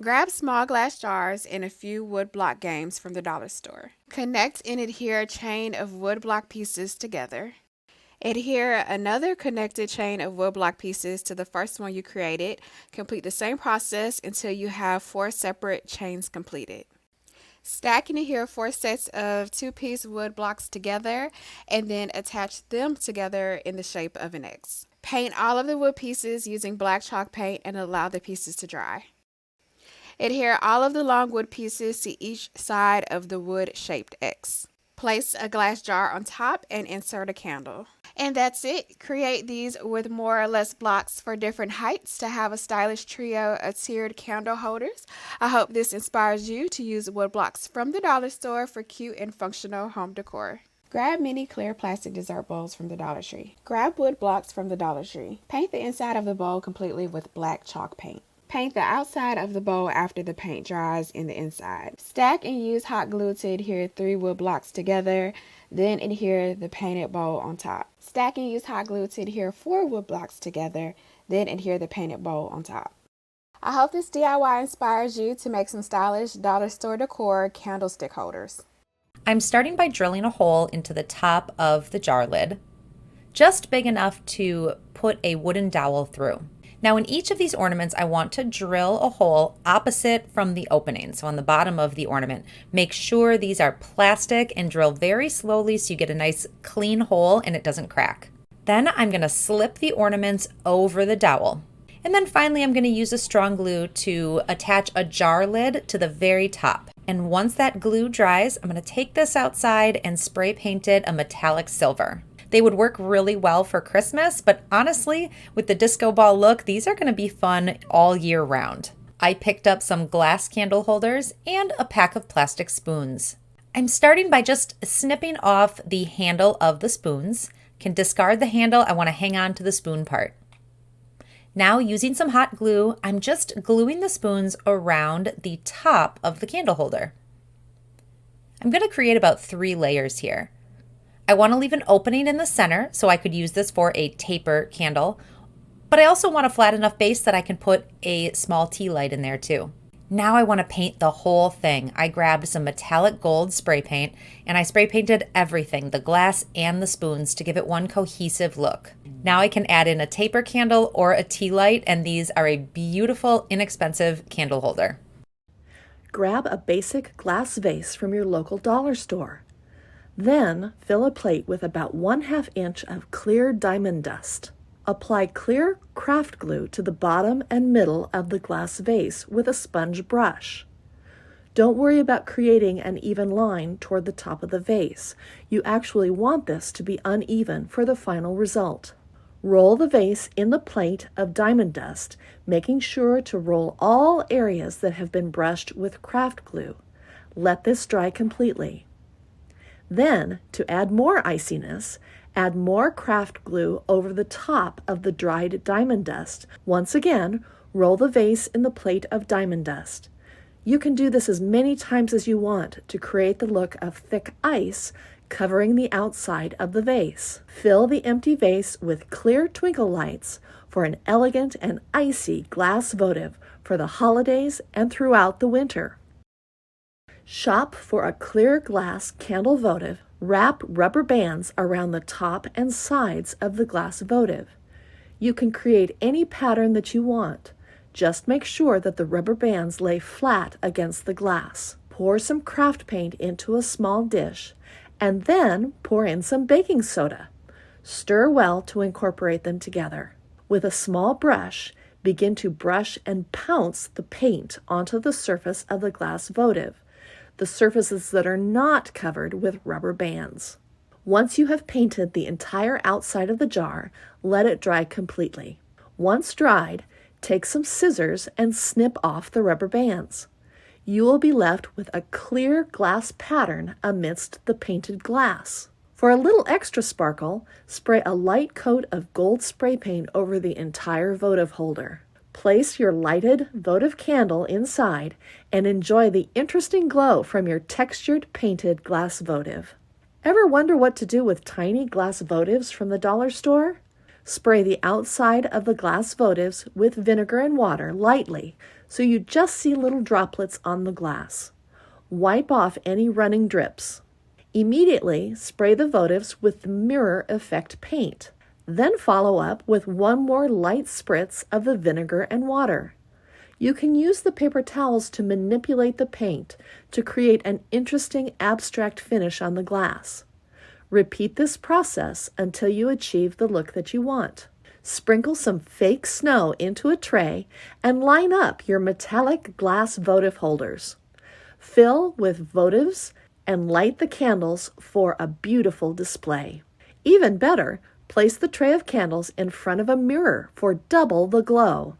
Grab small glass jars and a few wood block games from the dollar store. Connect and adhere a chain of wood block pieces together. Adhere another connected chain of wood block pieces to the first one you created. Complete the same process until you have 4 separate chains completed. Stack and adhere 4 sets of 2-piece wood blocks together and then attach them together in the shape of an X. Paint all of the wood pieces using black chalk paint and allow the pieces to dry. Adhere all of the long wood pieces to each side of the wood-shaped X. Place a glass jar on top and insert a candle. And that's it. Create these with more or less blocks for different heights to have a stylish trio of tiered candle holders. I hope this inspires you to use wood blocks from the dollar store for cute and functional home decor. Grab mini clear plastic dessert bowls from the Dollar Tree. Grab wood blocks from the Dollar Tree. Paint the inside of the bowl completely with black chalk paint. Paint the outside of the bowl after the paint dries in the inside. Stack and use hot glue to adhere 3 wood blocks together, then adhere the painted bowl on top. Stack and use hot glue to adhere 4 wood blocks together, then adhere the painted bowl on top. I hope this DIY inspires you to make some stylish dollar store decor candlestick holders. I'm starting by drilling a hole into the top of the jar lid, just big enough to put a wooden dowel through. Now in each of these ornaments, I want to drill a hole opposite from the opening, so on the bottom of the ornament. Make sure these are plastic and drill very slowly so you get a nice clean hole and it doesn't crack. Then I'm going to slip the ornaments over the dowel. And then finally I'm going to use a strong glue to attach a jar lid to the very top. And once that glue dries, I'm going to take this outside and spray paint it a metallic silver. They would work really well for Christmas, but honestly, with the disco ball look, these are going to be fun all year round. I picked up some glass candle holders and a pack of plastic spoons. I'm starting by just snipping off the handle of the spoons. Can discard the handle, I want to hang on to the spoon part. Now using some hot glue, I'm just gluing the spoons around the top of the candle holder. I'm going to create about 3 layers here. I want to leave an opening in the center so I could use this for a taper candle, but I also want a flat enough base that I can put a small tea light in there too. Now I want to paint the whole thing. I grabbed some metallic gold spray paint and I spray painted everything, the glass and the spoons, to give it one cohesive look. Now I can add in a taper candle or a tea light, and these are a beautiful, inexpensive candle holder. Grab a basic glass vase from your local dollar store. Then fill a plate with about 1/2 inch of clear diamond dust. Apply clear craft glue to the bottom and middle of the glass vase with a sponge brush. Don't worry about creating an even line toward the top of the vase. You actually want this to be uneven for the final result. Roll the vase in the plate of diamond dust, making sure to roll all areas that have been brushed with craft glue. Let this dry completely. Then, to add more iciness, add more craft glue over the top of the dried diamond dust. Once again, roll the vase in the plate of diamond dust. You can do this as many times as you want to create the look of thick ice covering the outside of the vase. Fill the empty vase with clear twinkle lights for an elegant and icy glass votive for the holidays and throughout the winter. Shop for a clear glass candle votive. Wrap rubber bands around the top and sides of the glass votive. You can create any pattern that you want. Just make sure that the rubber bands lay flat against the glass. Pour some craft paint into a small dish and then pour in some baking soda. Stir well to incorporate them together. With a small brush, begin to brush and pounce the paint onto the surface of the glass votive, the surfaces that are not covered with rubber bands. Once you have painted the entire outside of the jar, let it dry completely. Once dried, take some scissors and snip off the rubber bands. You will be left with a clear glass pattern amidst the painted glass. For a little extra sparkle, spray a light coat of gold spray paint over the entire votive holder. Place your lighted votive candle inside and enjoy the interesting glow from your textured painted glass votive. Ever wonder what to do with tiny glass votives from the dollar store? Spray the outside of the glass votives with vinegar and water lightly so you just see little droplets on the glass. Wipe off any running drips. Immediately spray the votives with the mirror effect paint. Then follow up with one more light spritz of the vinegar and water. You can use the paper towels to manipulate the paint to create an interesting abstract finish on the glass. Repeat this process until you achieve the look that you want. Sprinkle some fake snow into a tray and line up your metallic glass votive holders. Fill with votives and light the candles for a beautiful display. Even better, place the tray of candles in front of a mirror for double the glow.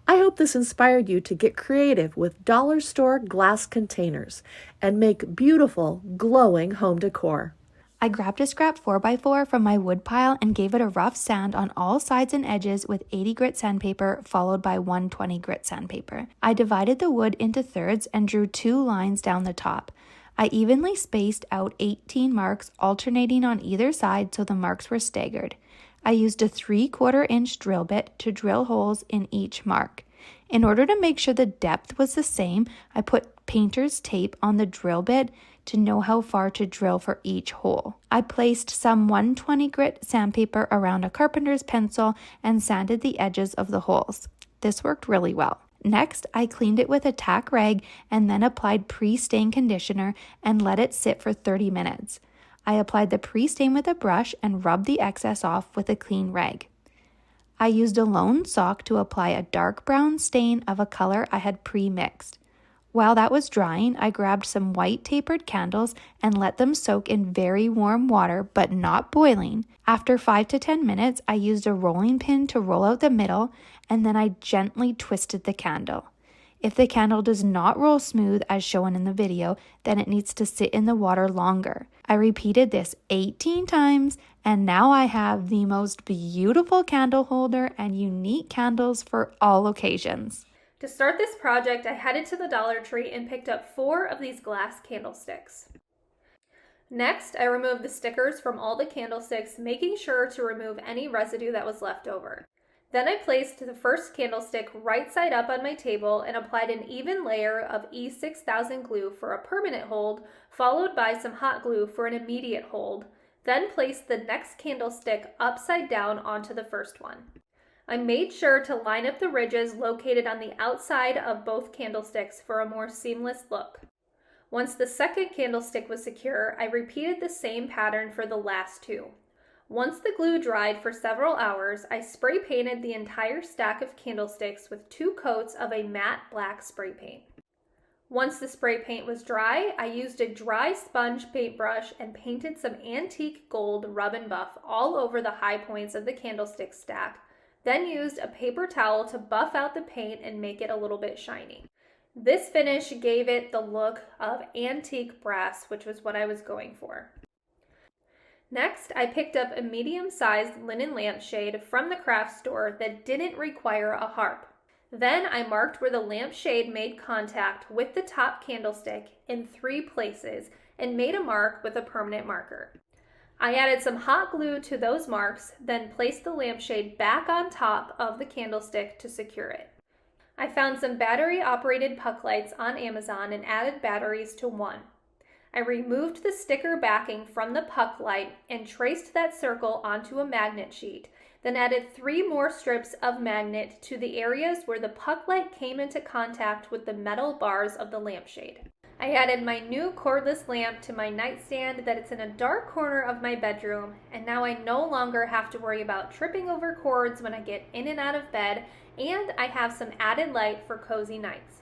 I hope this inspired you to get creative with dollar store glass containers and make beautiful, glowing home decor. I grabbed a scrap 4x4 from my wood pile and gave it a rough sand on all sides and edges with 80 grit sandpaper followed by 120 grit sandpaper. I divided the wood into thirds and drew 2 lines down the top. I evenly spaced out 18 marks alternating on either side so the marks were staggered. I used a 3/4 inch drill bit to drill holes in each mark. In order to make sure the depth was the same, I put painter's tape on the drill bit to know how far to drill for each hole. I placed some 120 grit sandpaper around a carpenter's pencil and sanded the edges of the holes. This worked really well. Next, I cleaned it with a tack rag and then applied pre-stain conditioner and let it sit for 30 minutes. I applied the pre-stain with a brush and rubbed the excess off with a clean rag. I used a lone sock to apply a dark brown stain of a color I had pre-mixed. While that was drying, I grabbed some white tapered candles and let them soak in very warm water but not boiling. After 5 to 10 minutes, I used a rolling pin to roll out the middle and then I gently twisted the candle. If the candle does not roll smooth as shown in the video, then it needs to sit in the water longer. I repeated this 18 times and now I have the most beautiful candle holder and unique candles for all occasions. To start this project, I headed to the Dollar Tree and picked up 4 of these glass candlesticks. Next, I removed the stickers from all the candlesticks, making sure to remove any residue that was left over. Then I placed the first candlestick right side up on my table and applied an even layer of E6000 glue for a permanent hold, followed by some hot glue for an immediate hold. Then placed the next candlestick upside down onto the first one. I made sure to line up the ridges located on the outside of both candlesticks for a more seamless look. Once the second candlestick was secure, I repeated the same pattern for the last 2. Once the glue dried for several hours, I spray painted the entire stack of candlesticks with 2 coats of a matte black spray paint. Once the spray paint was dry, I used a dry sponge paintbrush and painted some antique gold rub and buff all over the high points of the candlestick stack, then used a paper towel to buff out the paint and make it a little bit shiny. This finish gave it the look of antique brass, which was what I was going for. Next, I picked up a medium-sized linen lampshade from the craft store that didn't require a harp. Then I marked where the lampshade made contact with the top candlestick in 3 places and made a mark with a permanent marker. I added some hot glue to those marks, then placed the lampshade back on top of the candlestick to secure it. I found some battery-operated puck lights on Amazon and added batteries to one. I removed the sticker backing from the puck light and traced that circle onto a magnet sheet, then added 3 more strips of magnet to the areas where the puck light came into contact with the metal bars of the lampshade. I added my new cordless lamp to my nightstand that it's in a dark corner of my bedroom, and now I no longer have to worry about tripping over cords when I get in and out of bed, and I have some added light for cozy nights.